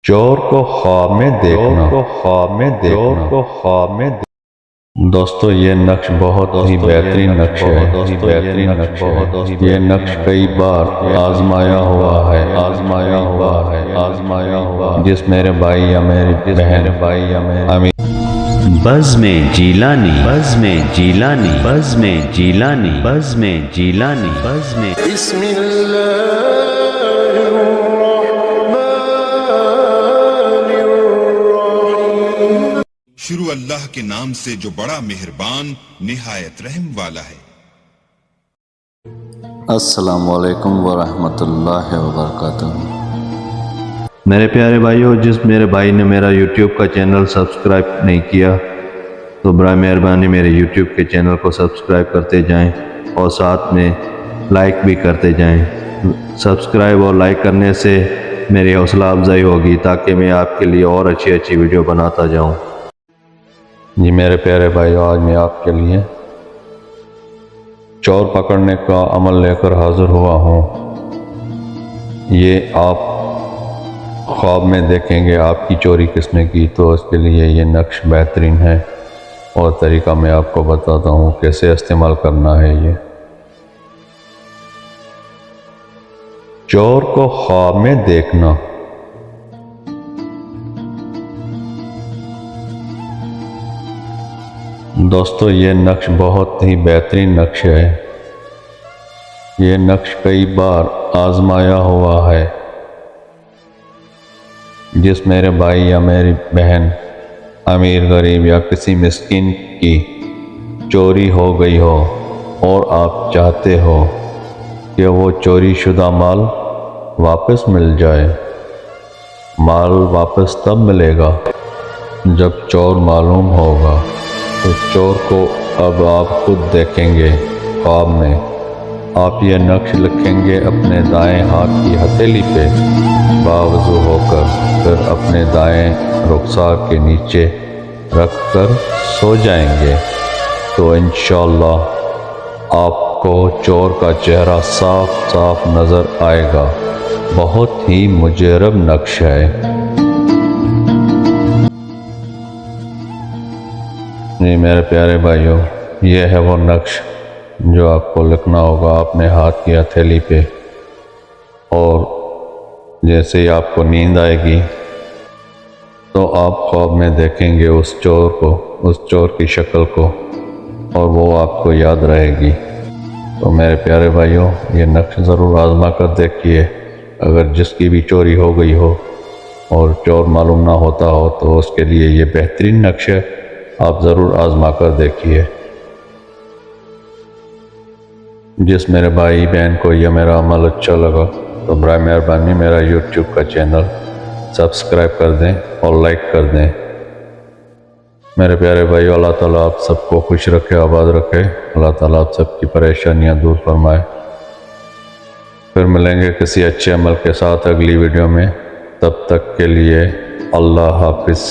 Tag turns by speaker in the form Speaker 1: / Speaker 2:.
Speaker 1: چور کو خواب میں دیکھنا دوستو یہ نقش بہت ہی بہترین نقش ہے یہ نقش کئی بار آزمایا ہوا ہے جس میرے بھائی یا میری بہن امیر
Speaker 2: بزم جیلانی
Speaker 3: بسم اللہ
Speaker 4: شروع اللہ کے نام سے جو بڑا مہربان نہایت رحم والا ہے۔
Speaker 1: السلام علیکم ورحمۃ اللہ وبرکاتہ۔
Speaker 5: میرے پیارے بھائیو، جس میرے بھائی نے میرا یوٹیوب کا چینل سبسکرائب نہیں کیا تو برائے مہربانی میرے یوٹیوب کے چینل کو سبسکرائب کرتے جائیں اور ساتھ میں لائک بھی کرتے جائیں۔ سبسکرائب اور لائک کرنے سے میری حوصلہ افزائی ہوگی تاکہ میں آپ کے لیے اور اچھی ویڈیو بناتا جاؤں۔
Speaker 1: جی میرے پیارے بھائیو، آج میں آپ کے لیے چور پکڑنے کا عمل لے کر حاضر ہوا ہوں۔ یہ آپ خواب میں دیکھیں گے آپ کی چوری کس نے کی، تو اس کے لیے یہ نقش بہترین ہے اور طریقہ میں آپ کو بتاتا ہوں کیسے استعمال کرنا ہے۔ یہ چور کو خواب میں دیکھنا۔ دوستو یہ نقش بہت ہی بہترین نقش ہے یہ نقش کئی بار آزمایا ہوا ہے جس میرے بھائی یا میری بہن امیر غریب یا کسی مسکین کی چوری ہو گئی ہو اور آپ چاہتے ہو کہ وہ چوری شدہ مال واپس مل جائے۔ مال واپس تب ملے گا جب چور معلوم ہوگا۔ تو چور کو اب آپ خود دیکھیں گے خواب میں۔ آپ یہ نقش لکھیں گے اپنے دائیں ہاتھ کی ہتھیلی پہ باوضو ہو کر، پھر اپنے دائیں رخسار کے نیچے رکھ کر سو جائیں گے تو انشاءاللہ آپ کو چور کا چہرہ صاف نظر آئے گا۔ بہت ہی مجرب نقش ہے۔ جی میرے پیارے بھائیو، یہ ہے وہ نقش جو آپ کو لکھنا ہوگا اپنے ہاتھ کی ہتھیلی پہ، اور جیسے ہی آپ کو نیند آئے گی تو آپ خواب میں دیکھیں گے اس چور کو، اس چور کی شکل کو، اور وہ آپ کو یاد رہے گی۔ تو میرے پیارے بھائیو، یہ نقش ضرور آزما کر دیکھیے۔ اگر جس کی بھی چوری ہو گئی ہو اور چور معلوم نہ ہوتا ہو تو اس کے لیے یہ بہترین نقش ہے، آپ ضرور آزما کر دیکھیے۔ جس میرے بھائی بہن کو یہ میرا عمل اچھا لگا تو برائے مہربانی میرا یوٹیوب کا چینل سبسکرائب کر دیں اور لائک کر دیں۔ میرے پیارے بھائی، اللہ تعالیٰ آپ سب کو خوش رکھے، آباد رکھے۔ اللہ تعالیٰ آپ سب کی پریشانیاں دور فرمائے۔ پھر ملیں گے کسی اچھے عمل کے ساتھ اگلی ویڈیو میں۔ تب تک کے لیے اللہ حافظ۔